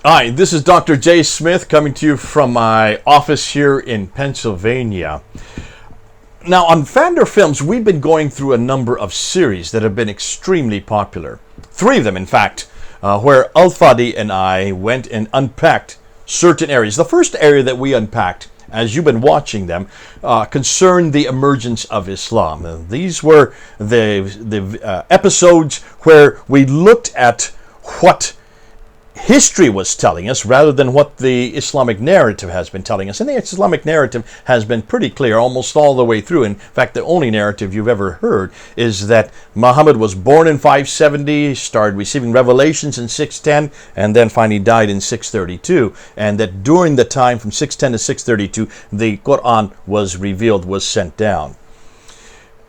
Hi, this is Dr. J. Smith coming to you from my office here in Pennsylvania. Now, on Pfander Films, we've been going through a number of series that have been extremely popular. 3 of them, in fact, where Fadi and I went and unpacked certain areas. The first area that we unpacked, as you've been watching them, concerned the emergence of Islam. These were the episodes where we looked at what history was telling us rather than what the Islamic narrative has been telling us. And the Islamic narrative has been pretty clear almost all the way through. In fact, the only narrative you've ever heard is that Muhammad was born in 570, started receiving revelations in 610, and then finally died in 632. And that during the time from 610 to 632, the Qur'an was revealed, was sent down.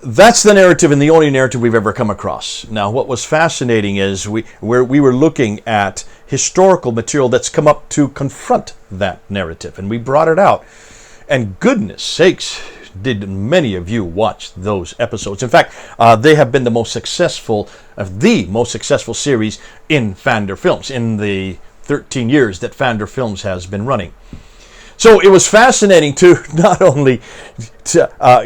That's the narrative and the only narrative we've ever come across. Now, what was fascinating is we were looking at historical material that's come up to confront that narrative, and we brought it out. And goodness sakes, did many of you watch those episodes. In fact, they have been the most successful series in Pfander Films in the 13 years that Pfander Films has been running. So it was fascinating to not only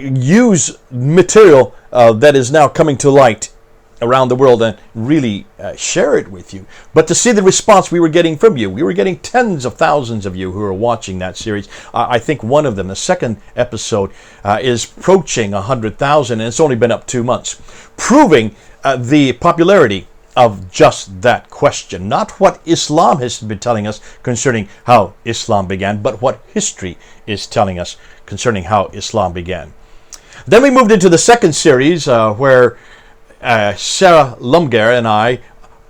use material that is now coming to light around the world and really share it with you, but to see the response we were getting from you. We were getting tens of thousands of you who are watching that series. I think one of them, the second episode, is approaching 100,000, and it's only been up 2 months, proving the popularity of just that question. Not what Islam has been telling us concerning how Islam began, but what history is telling us concerning how Islam began. Then we moved into the second series where Sarah Lumgar and I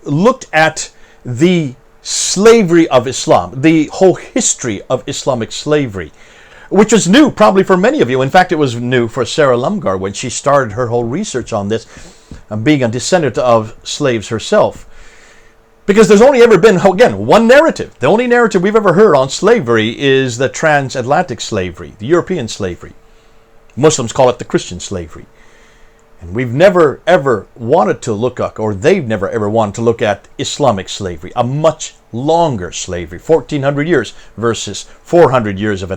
looked at the slavery of Islam, the whole history of Islamic slavery, which was new probably for many of you. In fact, it was new for Sarah Lumgar when she started her whole research on this, being a descendant of slaves herself. Because there's only ever been, again, one narrative. The only narrative we've ever heard on slavery is the transatlantic slavery, the European slavery. Muslims call it the Christian slavery. And we've never ever wanted to look at, or they've never ever wanted to look at Islamic slavery, a much longer slavery, 1400 years versus 400 years of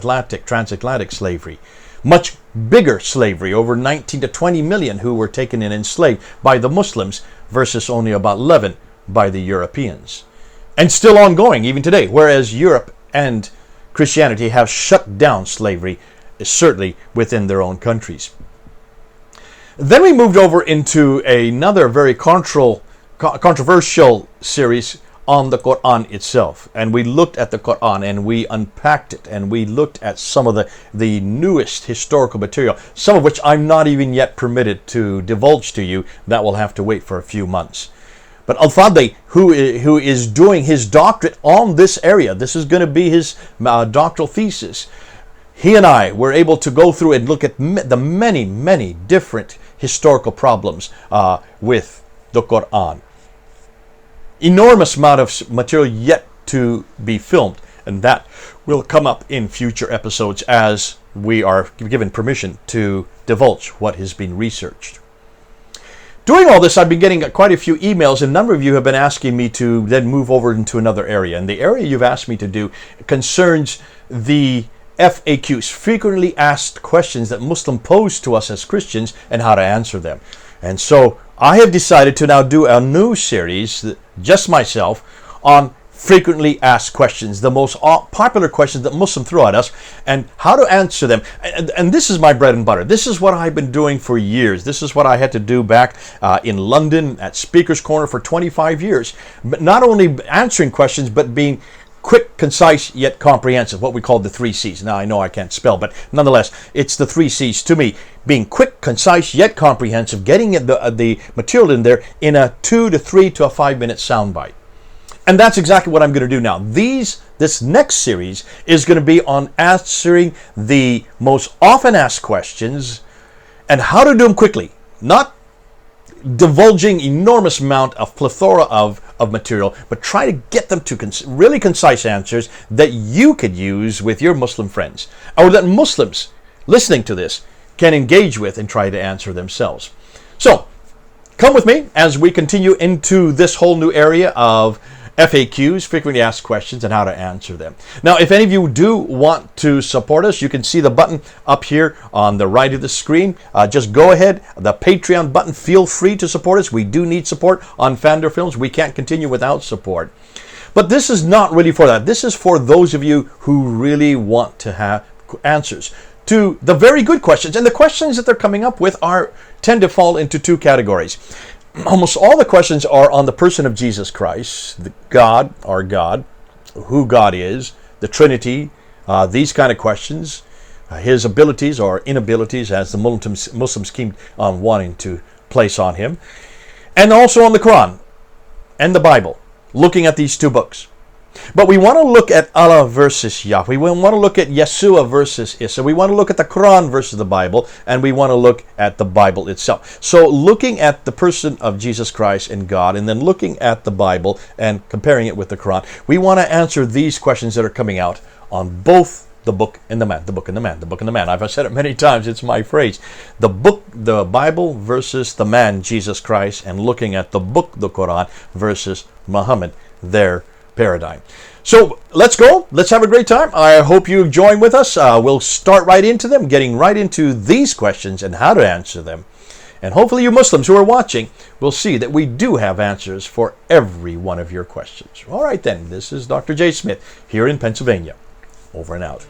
transatlantic slavery. Much bigger slavery, over 19 to 20 million who were taken and enslaved by the Muslims versus only about 11 by the Europeans. And still ongoing even today, whereas Europe and Christianity have shut down slavery, certainly within their own countries. Then we moved over into another very controversial series on the Qur'an itself. And we looked at the Qur'an and we unpacked it, and we looked at some of the newest historical material, some of which I'm not even yet permitted to divulge to you. That will have to wait for a few months. But Fadi, who is doing his doctorate on this area, this is going to be his doctoral thesis. He and I were able to go through and look at the many, many different historical problems with the Qur'an. Enormous amount of material yet to be filmed, and that will come up in future episodes as we are given permission to divulge what has been researched. Doing all this, I've been getting quite a few emails, and a number of you have been asking me to then move over into another area. And the area you've asked me to do concerns the FAQs, frequently asked questions that Muslims pose to us as Christians, and how to answer them. And so I have decided to now do a new series, just myself, on frequently asked questions, the most popular questions that Muslims throw at us, and how to answer them. And this is my bread and butter. This is what I've been doing for years. This is what I had to do back in London at Speaker's Corner for 25 years. But not only answering questions, but being quick, concise, yet comprehensive, what we call the 3 C's. Now, I know I can't spell, but nonetheless, it's the 3 C's to me. Being quick, concise, yet comprehensive, getting the material in there in a 2 to 3 to a 5-minute soundbite. And that's exactly what I'm going to do now. This next series is going to be on answering the most often asked questions and how to do them quickly. Not divulging enormous amount of plethora of material, but try to get them to really concise answers that you could use with your Muslim friends, or that Muslims listening to this can engage with and try to answer themselves. So come with me as we continue into this whole new area of FAQs, frequently asked questions, and how to answer them. Now, if any of you do want to support us, you can see the button up here on the right of the screen. Just go ahead, the Patreon button. Feel free to support us. We do need support on Pfander Films. We can't continue without support. But this is not really for that. This is for those of you who really want to have answers to the very good questions. And the questions that they're coming up with tend to fall into two categories. Almost all the questions are on the person of Jesus Christ, God, our God, who God is, the Trinity, these kind of questions, his abilities or inabilities, as the Muslims keep on wanting to place on him, and also on the Qur'an and the Bible, looking at these two books. But we want to look at Allah versus Yahweh. We want to look at Yeshua versus Isa. We want to look at the Quran versus the Bible. And we want to look at the Bible itself. So looking at the person of Jesus Christ and God, and then looking at the Bible and comparing it with the Quran, we want to answer these questions that are coming out on both the book and the man. The book and the man. The book and the man. I've said it many times. It's my phrase. The book, the Bible versus the man, Jesus Christ, and looking at the book, the Quran, versus Muhammad, their paradigm. So let's go. Let's have a great time. I hope you join with us. We'll start right into them, getting right into these questions and how to answer them. And hopefully you Muslims who are watching will see that we do have answers for every one of your questions. All right then, this is Dr. J. Smith here in Pennsylvania. Over and out.